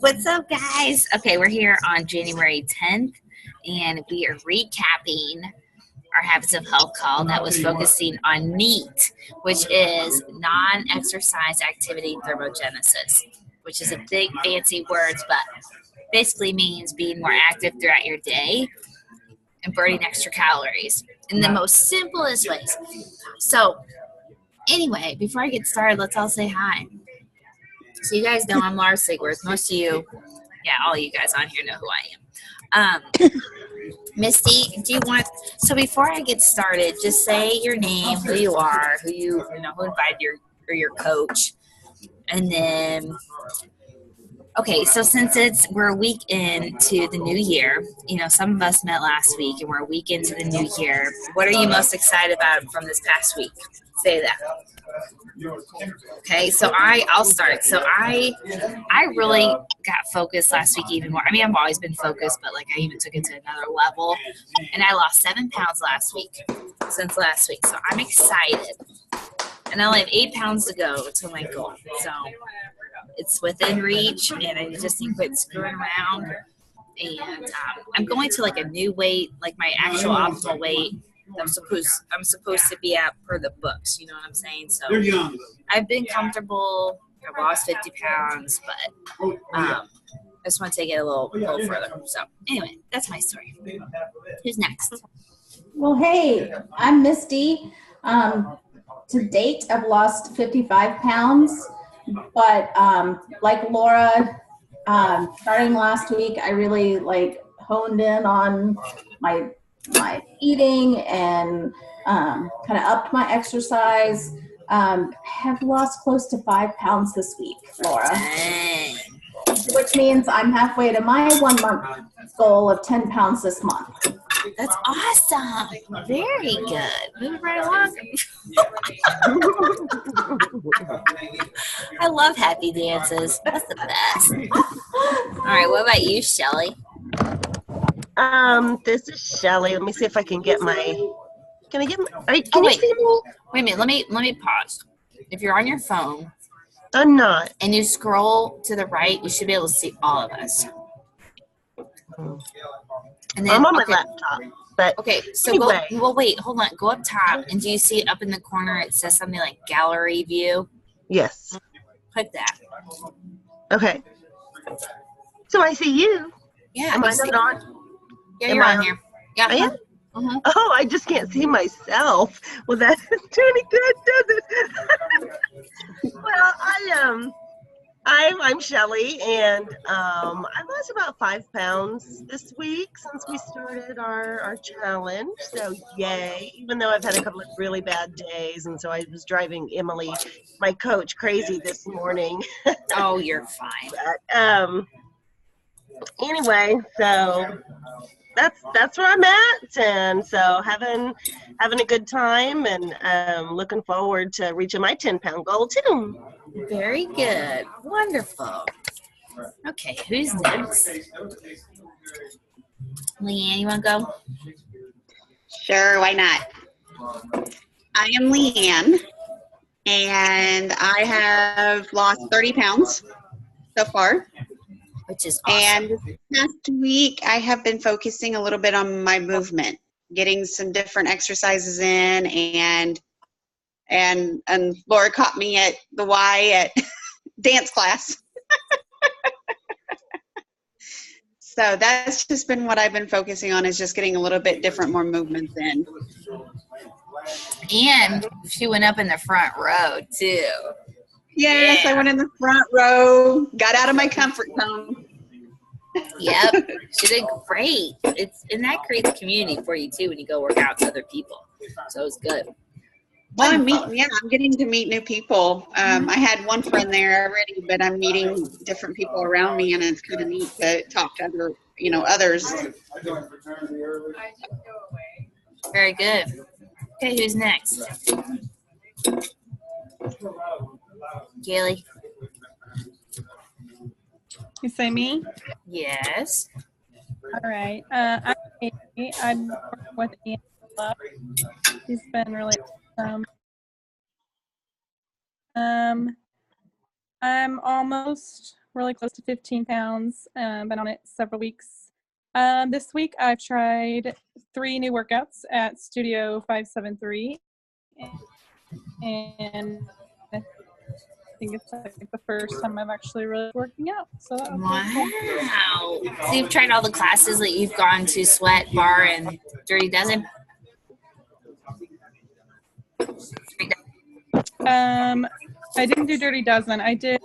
What's up, guys? Okay, we're here on January 10th, and we are recapping our Habits of Health call that was focusing on NEAT, which is non-exercise activity thermogenesis, which is a big fancy word, but basically means being more active throughout your day and burning extra calories in the most simplest ways. So, anyway, before I get started, let's all say hi. So you guys know I'm Laura Sigworth. Most of you, all you guys on here know who I am. Misty, do you want? So before I get started, just say your name, who you are, who invited your coach, and then. Okay, so since we're a week into the new year, some of us met last week, and we're a week into the new year. What are you most excited about from this past week? Say that. Okay, so I'll start. So I really got focused last week even more. I mean, I've always been focused, but I even took it to another level. And I lost 7 pounds since last week. So I'm excited. And I only have 8 pounds to go to my goal. So it's within reach, and I just need to quit screwing around. And I'm going to a new weight, my actual optimal weight. I'm supposed to be at per the books, you know what I'm saying? So I've been comfortable. I've lost 50 pounds, but I just want to take it a little further. So anyway, that's my story. Who's next? Well, hey, I'm Misty. To date, I've lost 55 pounds, but like Laura, starting last week, I really honed in on my eating and kind of upped my exercise. Have lost close to 5 pounds this week, Laura. Dang. Which means I'm halfway to my 1 month goal of 10 pounds this month. That's awesome. Very good. Moving right along. I love happy dances. That's the best. All right, what about you, Shelly? This is Shelly. Let me see if I can get my. Can I get my? Can you see me? Wait a minute. Let me pause. If you're on your phone, I'm not. And you scroll to the right, you should be able to see all of us. And then, I'm on my laptop. But okay, so anyway. Wait, hold on. Go up top, and do you see up in the corner? It says something like Gallery View. Yes. Click that. Okay. So I see you. Yeah. Am I not on? Yeah, you're on here. Yeah. I am? Uh-huh. Oh, I just can't see myself. Well, that doesn't do any good, does it? Well, I'm Shelly, and I lost about 5 pounds this week since we started our challenge. So yay! Even though I've had a couple of really bad days, and so I was driving Emily, my coach, crazy this morning. Oh, you're fine. But anyway, so that's where I'm at, and so having a good time, and looking forward to reaching my 10-pound goal too. Very good. Wonderful. Okay, who's next? Leanne, you want to go? Sure, why not? I am Leanne, and I have lost 30 pounds so far. Which is awesome. And this past week, I have been focusing a little bit on my movement, getting some different exercises in, and Laura caught me at the Y at dance class. So that's just been what I've been focusing on, is just getting a little bit different, more movements in. And she went up in the front row too. Yes, yeah. I went in the front row, got out of my comfort zone. Yep, she did great. And that creates community for you too when you go work out with other people. So it's good. Well, I'm getting to meet new people. I had one friend there already, but I'm meeting different people around me, and it's kind of neat to talk to others. Very good. Okay, who's next? Gailey. You say me? Yes. All right. I'm Amy. I'm with Angela. She's been really awesome. I'm almost really close to 15 pounds. Been on it several weeks. This week I've tried 3 new workouts at Studio 573, and I think it's like the first time I've actually really working out. So that was really cool. Wow. So you've tried all the classes that you've gone to, Sweat, Bar, and Dirty Dozen? I didn't do Dirty Dozen. I did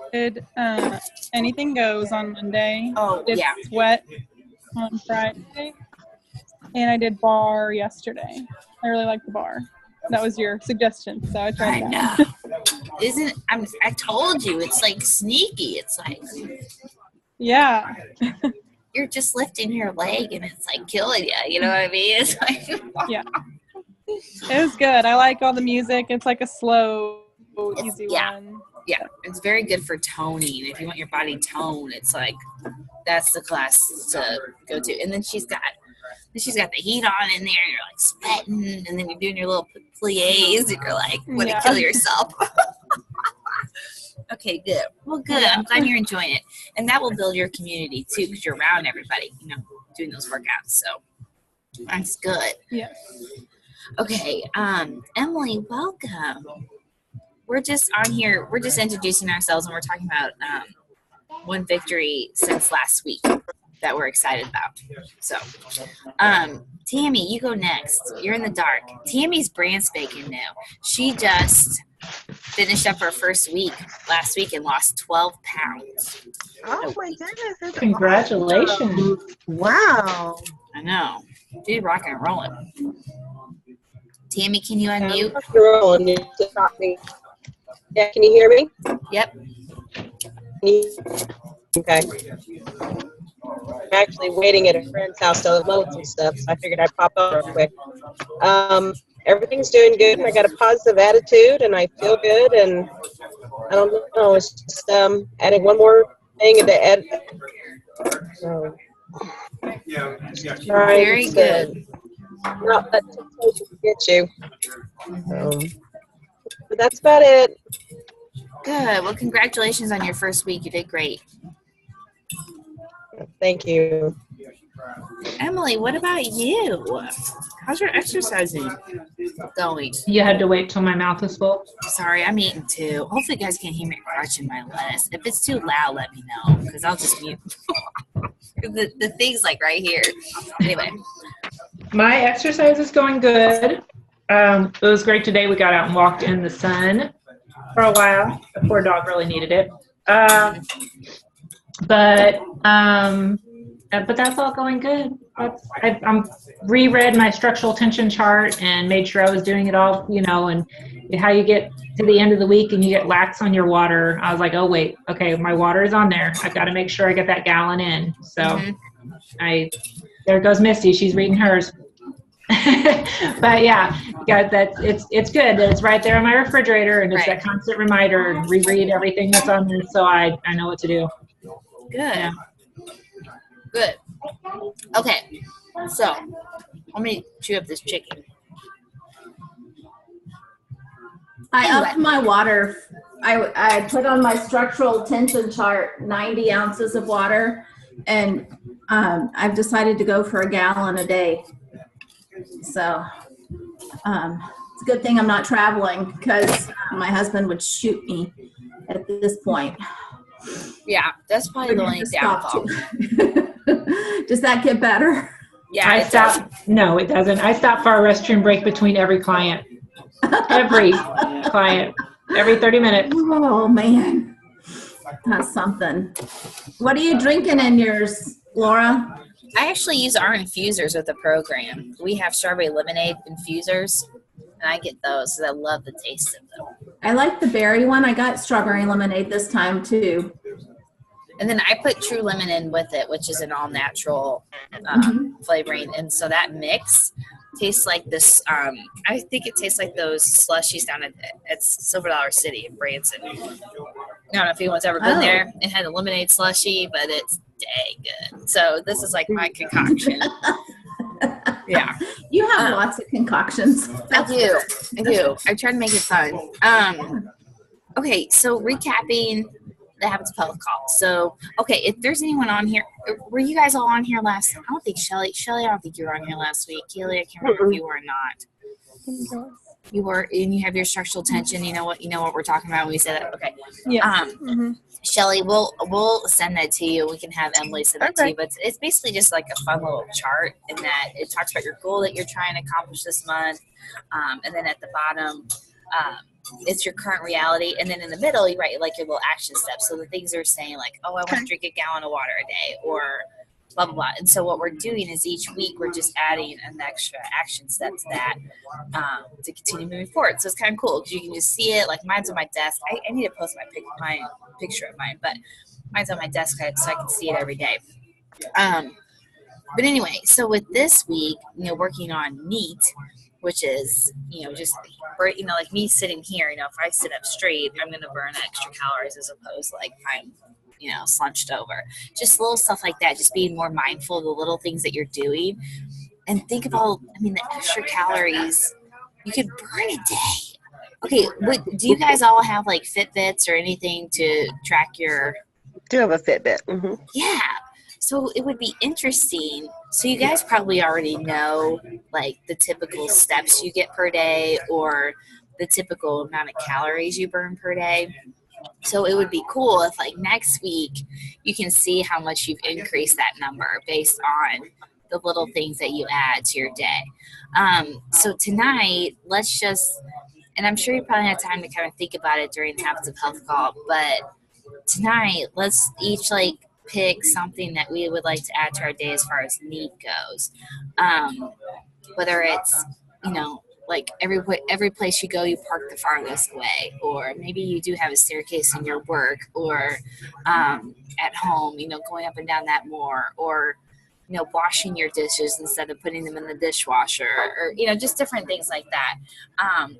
Anything Goes on Monday. Oh, Did yeah. Sweat on Friday, and I did Bar yesterday. I really like the Bar. That was your suggestion, so I tried that. Know. I told you, it's like sneaky. It's like Yeah. you're just lifting your leg and it's like killing you. You know what I mean? It's like Yeah. It was good. I like all the music. It's like a slow, easy one. Yeah, it's very good for toning. If you want your body toned, it's like that's the class to go to. And then she's got the heat on in there. You're like sweating, and then you're doing your little plies, and you're like, want to kill yourself. Okay, good. Well, good. I'm glad you're enjoying it, and that will build your community too, because you're around everybody, doing those workouts. So that's good. Yeah. Okay, Emily, welcome. We're just on here. We're just introducing ourselves, and we're talking about one victory since last week that we're excited about. So, Tammy, you go next. You're in the dark. Tammy's brand spanking new. She just finished up her first week last week and lost 12 pounds. Oh my goodness. That's Congratulations. awesome. Wow. I know. Dude, rocking and rolling. Tammy, can you unmute? Rolling. You just got me. Yeah, can you hear me? Yep. Okay. I'm actually waiting at a friend's house to load some stuff, so I figured I'd pop up real quick. Everything's doing good, and I got a positive attitude, and I feel good, and I don't know, it's just adding one more thing to add. So, Very good. Not let temptation get you. But that's about it. Good. Well, congratulations on your first week. You did great. Thank you. Emily, what about you? How's your exercising going? You had to wait till my mouth was full. Sorry, I'm eating too. Hopefully you guys can hear me crunching my lettuce. If it's too loud, let me know, because I'll just mute. the thing's like right here. Anyway. My exercise is going good. It was great today. We got out and walked in the sun for a while. The poor dog really needed it. But that's all going good. I'm reread my structural tension chart and made sure I was doing it all, and how you get to the end of the week and you get lax on your water. I was like, oh wait, okay, my water is on there. I've got to make sure I get that gallon in. So there goes Misty. She's reading hers. But yeah, it's good that it's right there on my refrigerator, and it's that constant reminder and reread everything that's on there, so I know what to do. Good. Yeah. Good. Okay. So, let me chew up this chicken. I upped my water. I put on my structural tension chart 90 ounces of water, and I've decided to go for a gallon a day. So it's a good thing I'm not traveling, because my husband would shoot me at this point. Yeah, that's probably the only downfall. Does that get better? Yeah, No, it doesn't. I stop for a restroom break between every client. Every client. Every 30 minutes. Oh, man. That's something. What are you drinking in yours, Laura? I actually use our infusers with the program. We have strawberry lemonade infusers, and I get those because I love the taste of them. I like the berry one. I got strawberry lemonade this time, too. And then I put True Lemon in with it, which is an all-natural flavoring. And so that mix tastes like this. I think it tastes like those slushies down at Silver Dollar City in Branson. I don't know if anyone's ever been there. It had a lemonade slushie, but it's dang good. So this is like my concoction. Yeah. You have lots of concoctions. I do. I try to make it fun. Okay, so recapping the Habits of Health call. So, okay, if there's anyone on here, were you guys all on here last? I don't think Shelly, I don't think you were on here last week. Kaylee, I can't remember if you were or not. You were, and you have your structural tension. You know what we're talking about when we say that. Okay. Yeah. Shelly, we'll send that to you. We can have Emily send that to you. But it's basically just like a fun little chart in that it talks about your goal that you're trying to accomplish this month. And then at the bottom, it's your current reality. And then in the middle, you write like your little action steps. So the things are saying like, oh, I want to drink a gallon of water a day, or blah, blah, blah. And so what we're doing is each week we're just adding an extra action step to that to continue moving forward. So it's kind of cool because you can just see it. Like mine's on my desk. I need to post my picture of mine, but mine's on my desk so I can see it every day. But anyway, so with this week, working on NEAT, which is, just, like me sitting here, if I sit up straight, I'm going to burn extra calories as opposed to like if I'm, slunched over. Just little stuff like that, just being more mindful of the little things that you're doing. And think of the extra calories you could burn a day. Okay, do you guys all have like Fitbits or anything to track your... Do have a Fitbit. Mm-hmm. Yeah. So it would be interesting. So you guys probably already know like the typical steps you get per day or the typical amount of calories you burn per day. So it would be cool if like next week you can see how much you've increased that number based on the little things that you add to your day. So tonight, let's just, and I'm sure you probably had time to kind of think about it during the Habits of Health call, but tonight, let's each like pick something that we would like to add to our day as far as NEAT goes. Whether it's, like every place you go, you park the farthest way, or maybe you do have a staircase in your work, or at home, going up and down that more, or washing your dishes instead of putting them in the dishwasher, or just different things like that.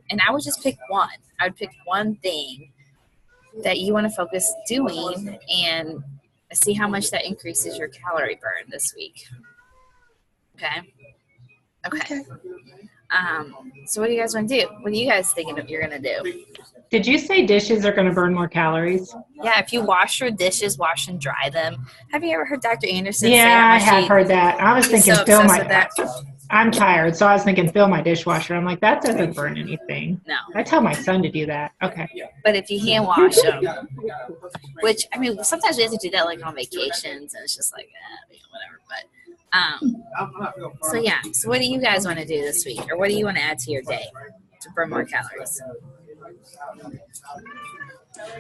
And I would just pick one. I would pick one thing that you want to focus doing and see how much that increases your calorie burn this week. Okay. So what do you guys want to do? What are you guys thinking of you're going to do? Did you say dishes are going to burn more calories? Yeah, if you wash your dishes, wash and dry them. Have you ever heard Dr. Anderson say Yeah, I have heard that. I was thinking so that. I'm tired, so I was thinking fill my dishwasher. I'm like, that doesn't burn anything. No. I tell my son to do that. Okay. But if you hand wash them, which, sometimes we have to do that like on vacations, and it's just like, whatever. But so what do you guys want to do this week, or what do you want to add to your day to burn more calories?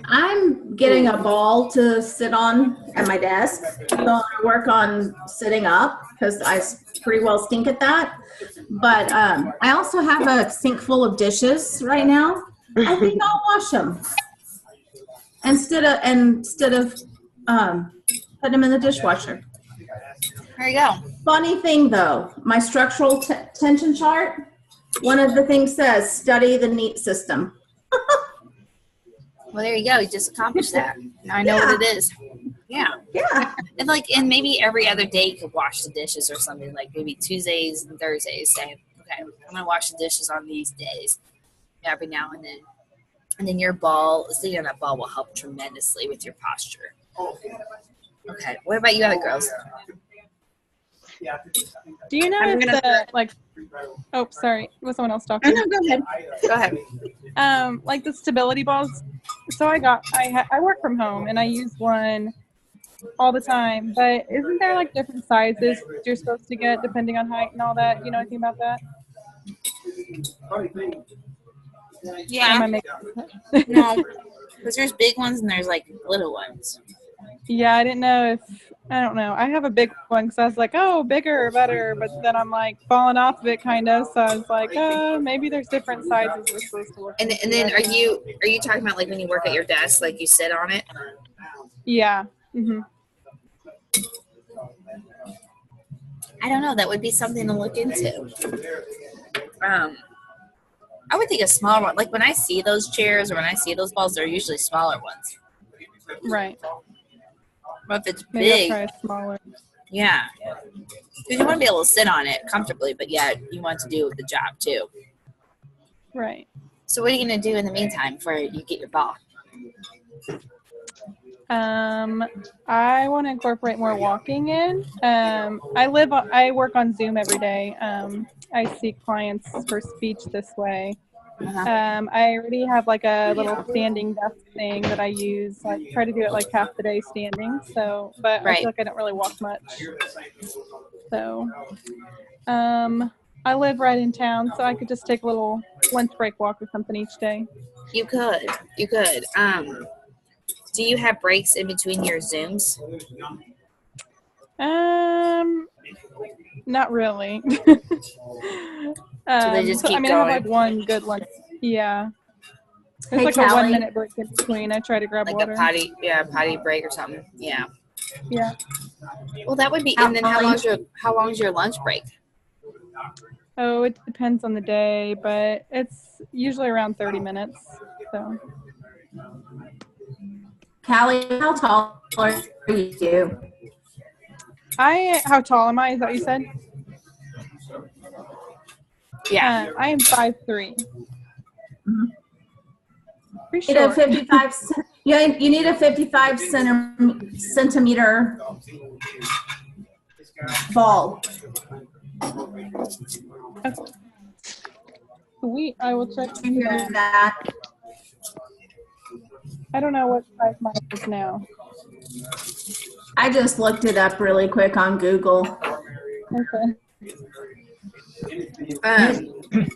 I'm getting a ball to sit on at my desk. So I work on sitting up because I pretty well stink at that. But I also have a sink full of dishes right now. I think I'll wash them instead of putting them in the dishwasher. There you go. Funny thing though, my structural tension chart, one of the things says study the NEAT system. Well, there you go. You just accomplished that. Now I know what it is. Yeah. And maybe every other day you could wash the dishes or something, like maybe Tuesdays and Thursdays. Say, okay, I'm going to wash the dishes on these days every now and then. And then your ball, sitting on that ball will help tremendously with your posture. Okay. What about you other girls? Do you know oh, sorry. Was someone else talking? No, go ahead. Like the stability balls. So I work from home and I use one all the time, but isn't there like different sizes you're supposed to get depending on height and all that? You know anything about that? Yeah. No, because there's big ones and there's like little ones. Yeah, I didn't know I don't know. I have a big one because I was like, oh, bigger, better. But then I'm like falling off of it kind of. So I was like, maybe there's different sizes we're supposed to work. And then are you talking about like when you work at your desk, like you sit on it? Yeah. Mm-hmm. I don't know. That would be something to look into. I would think a smaller one. Like when I see those chairs or when I see those balls, they're usually smaller ones. Right. But if it's Maybe big, I'll try a smaller. Yeah. Because you want to be able to sit on it comfortably, but yeah, you want to do the job too. Right. So what are you going to do in the meantime before you get your ball? I want to incorporate more walking in. I work on Zoom every day. I see clients for speech this way. I already have like a little standing desk thing that I use. I try to do it like half the day standing. So, but I feel like I don't really walk much. So, I live right in town, so I could just take a little lunch break walk or something each day. You could. Do you have breaks in between your Zooms? Not really. So they just keep I going? have like one good lunch. Yeah. There's Hey, like Callie. a 1 minute break in between. I try to grab Like water. a potty break or something. Yeah. Yeah. Well, that would be. And then how long's your lunch break? Oh, it depends on the day, but it's usually around 30 minutes. So. Callie, how tall are you? How tall am I? Is that what you said? Yeah. I am 5'3". Pretty You need a short. 55. You need a 55 centimeter ball. Okay. Sweet. I will check You hear that. that? I don't know what size mine is now. I just looked it up really quick on Google. Okay.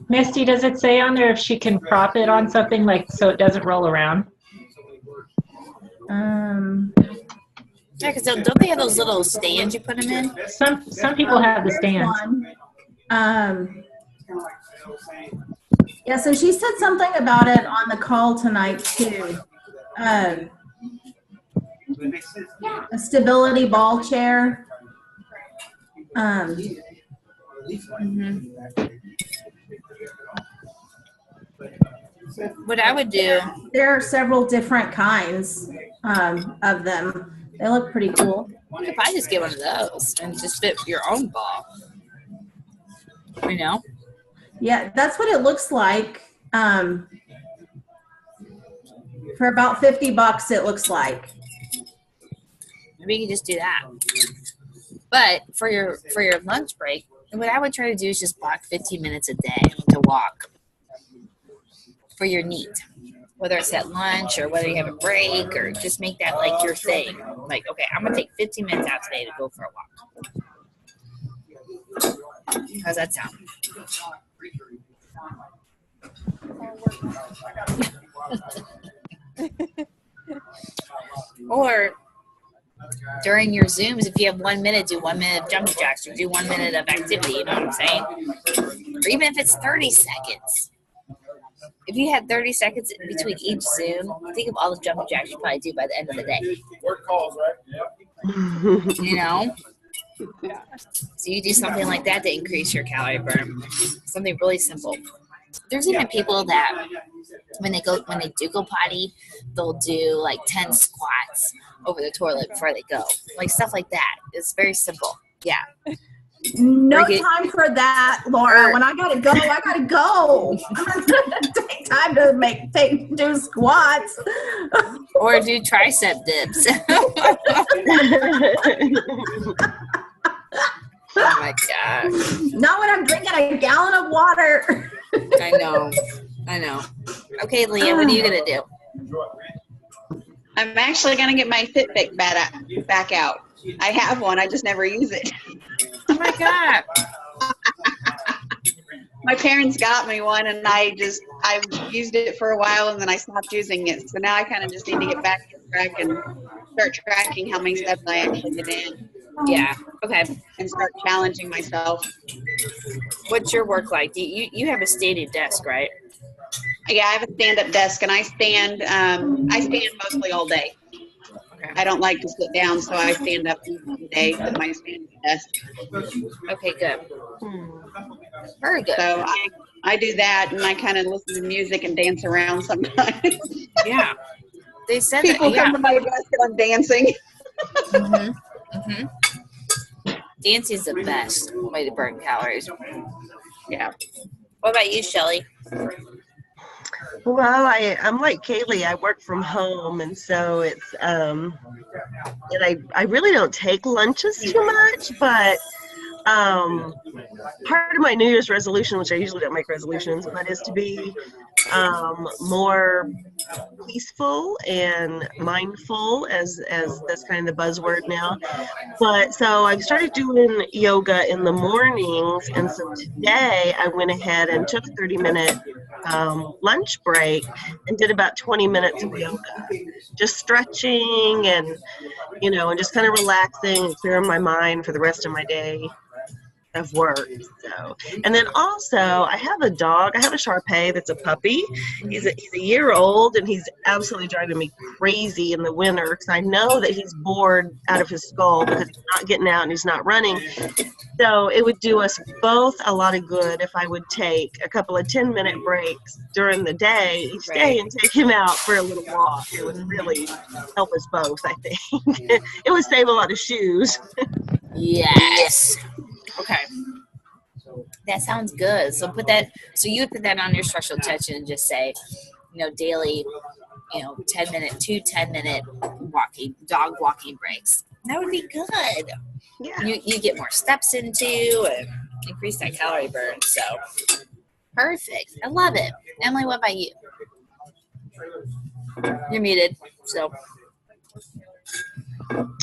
Misty, does it say on there if she can prop it on something like so it doesn't roll around? Yeah, because don't they have those little stands you put them in? Some people have the stands. Yeah, so she said something about it on the call tonight too. A stability ball chair. What I would do. There are several different kinds of them. They look pretty cool. You could probably just get one of those and just fit your own ball. You know? Yeah, that's what it looks like. For about $50, it looks like. Maybe you can just do that. But for your lunch break, what I would try to do is just block 15 minutes a day to walk for your NEAT. Whether it's at lunch or whether you have a break, or just make that like your thing. Like, okay, I'm gonna take 15 minutes out today to go for a walk. How's that sound? Or during your Zooms, if you have 1 minute, do 1 minute of jumping jacks, or do 1 minute of activity, you know what I'm saying? Or even if it's 30 seconds. If you had 30 seconds between each Zoom, think of all the jumping jacks you probably do by the end of the day. Work calls, right? You know? So you do something like that to increase your calorie burn. Something really simple. There's even people that when they do go potty, they'll do like 10 squats over the toilet before they go. Like stuff like that. It's very simple. Yeah. No time for that, Laura. When I gotta go, I gotta go. I'm not gonna take time to do squats. Or do tricep dips. Oh my God. Not when I'm drinking a gallon of water. I know. Okay, Leah, what are you gonna do? I'm actually going to get my Fitbit back out. I have one. I just never use it. Oh my God. My parents got me one, and I've used it for a while, and then I stopped using it. So now I kind of just need to get back on track and start tracking how many steps I actually get in. Yeah. Okay. And start challenging myself. What's your work like? You have a standing desk, right? Yeah, I have a stand-up desk, and I stand mostly all day. Okay. I don't like to sit down, so I stand up all day at my standing desk. Okay, good. Very good. So I do that, and I kind of listen to music and dance around sometimes. Yeah. They said People that, come to my desk and I'm dancing. Dancing is the best way to burn calories. Yeah. What about you, Shelly? Well, I'm like Kaylee. I work from home, and so it's and I really don't take lunches too much, but part of my New Year's resolution, which I usually don't make resolutions, but is to be more peaceful and mindful, as that's kind of the buzzword now. But so I've started doing yoga in the mornings, and so today I went ahead and took a 30-minute lunch break and did about 20 minutes of yoga, just stretching and and just kind of relaxing and clearing my mind for the rest of my day of work. So, and then also I have a dog. I have a Shar Pei that's a puppy. He's a year old, and he's absolutely driving me crazy in the winter because I know that he's bored out of his skull because he's not getting out and he's not running. So it would do us both a lot of good if I would take a couple of 10-minute breaks during the day each day and take him out for a little walk. It would really help us both, I think. It would save a lot of shoes. Yes. Okay. That sounds good. So you would put that on your structural tension and just say, daily, 10-minute dog walking breaks. That would be good. Yeah. You get more steps into and increase that calorie burn. So perfect. I love it. Emily, what about you? You're muted. So.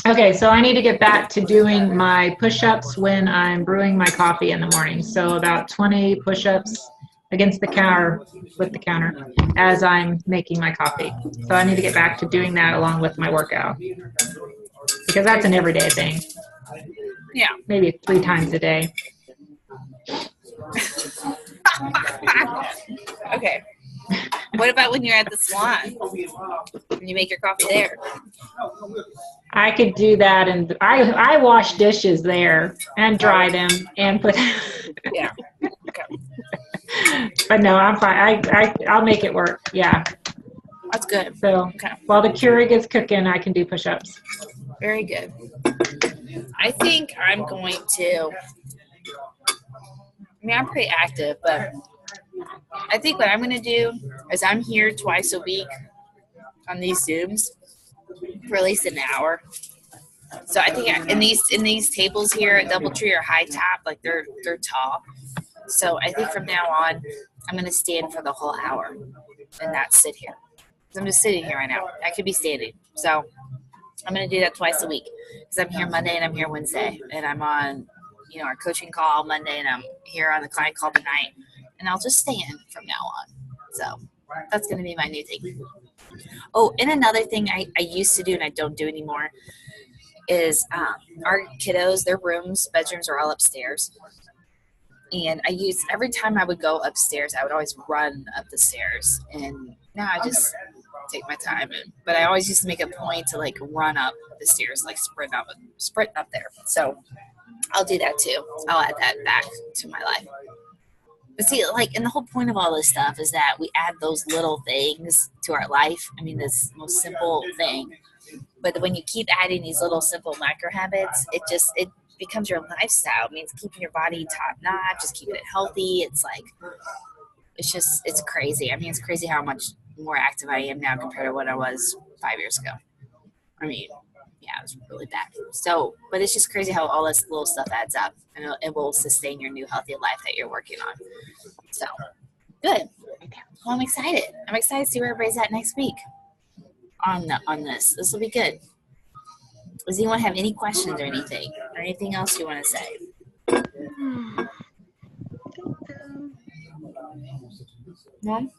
Okay, so I need to get back to doing my push-ups when I'm brewing my coffee in the morning. So about 20 push-ups against the counter, with the counter, as I'm making my coffee. So I need to get back to doing that along with my workout, because that's an everyday thing. Yeah. Maybe 3 times a day. Okay. What about when you're at the salon? When you make your coffee there? I could do that, and I wash dishes there and dry them and put. Yeah. Okay. But no, I'm fine. I'll make it work. Yeah. That's good. So while the Keurig is cooking, I can do push-ups. Very good. I think I'm going to. I'm pretty active, but I think what I'm going to do is I'm here twice a week on these Zooms for at least an hour. So I think in these tables here at Doubletree or High Top, like they're tall. So I think from now on, I'm going to stand for the whole hour and not sit here. I'm just sitting here right now. I could be standing. So I'm going to do that twice a week because I'm here Monday and I'm here Wednesday, and I'm on our coaching call Monday, and I'm here on the client call tonight. And I'll just stand from now on. So that's going to be my new thing. Oh, and another thing I used to do and I don't do anymore is our kiddos, their bedrooms are all upstairs. And every time I would go upstairs, I would always run up the stairs. And now I just take my time. But I always used to make a point to run up the stairs, sprint up there. So I'll do that too. I'll add that back to my life. But see, and the whole point of all this stuff is that we add those little things to our life. I mean, this most simple thing. But when you keep adding these little simple micro habits, it becomes your lifestyle. It means keeping your body top notch, just keeping it healthy. It's crazy. I mean, it's crazy how much more active I am now compared to what I was 5 years ago. I mean, yeah, it was really bad. So, but it's just crazy how all this little stuff adds up, and it will sustain your new healthy life that you're working on. So, good. Well, I'm excited. I'm excited to see where everybody's at next week on this. This will be good. Does anyone have any questions or anything else you want to say? No?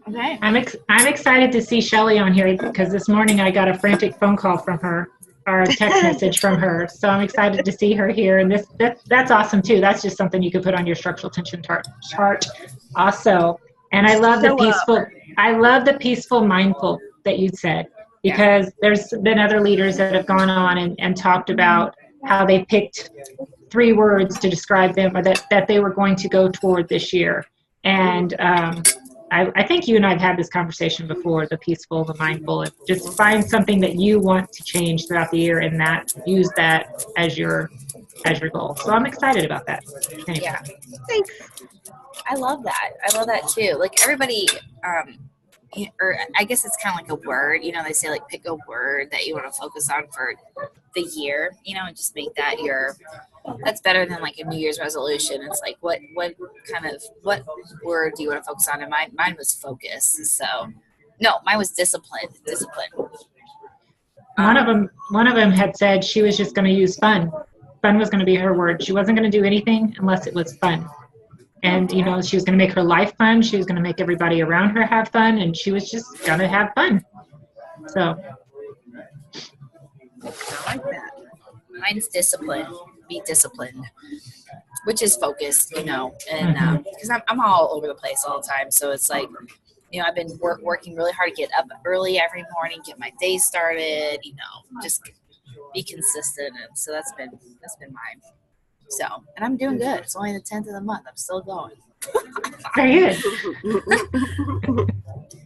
Okay. I'm excited to see Shelly on here because this morning I got a frantic phone call from her, or a text message from her. So I'm excited to see her here, and that's awesome too. That's just something you could put on your structural tension chart also. And I love the peaceful mindful that you said, because there's been other leaders that have gone on and talked about how they picked 3 words to describe them, or that they were going to go toward this year. And I think you and I have had this conversation before, the peaceful, the mindful, and just find something that you want to change throughout the year and use that as your as your goal. So I'm excited about that. Anyway. Yeah. Thanks. I love that. I love that too. Like everybody, or I guess it's kind of like a word, you know, they say like pick a word that you want to focus on for the year, you know, and just make that that's better than like a New Year's resolution. It's like, what word do you want to focus on? And mine was focus. So no, mine was discipline. One of them had said she was just going to use fun. Fun was going to be her word. She wasn't going to do anything unless it was fun. And, you know, she was going to make her life fun. She was going to make everybody around her have fun. And she was just going to have fun. So. I like that. Mine's discipline. Be disciplined, which is focused, you know, and because I'm all over the place all the time. So it's like, you know, I've been working really hard to get up early every morning, get my day started, you know, just be consistent. And so that's been mine. So, and I'm doing good. It's only the 10th of the month. I'm still going. Very good.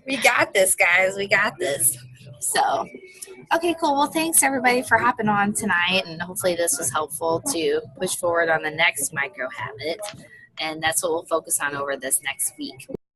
We got this, guys. We got this. So, okay, cool. Well, thanks everybody for hopping on tonight. And hopefully this was helpful to push forward on the next micro habit. And that's what we'll focus on over this next week.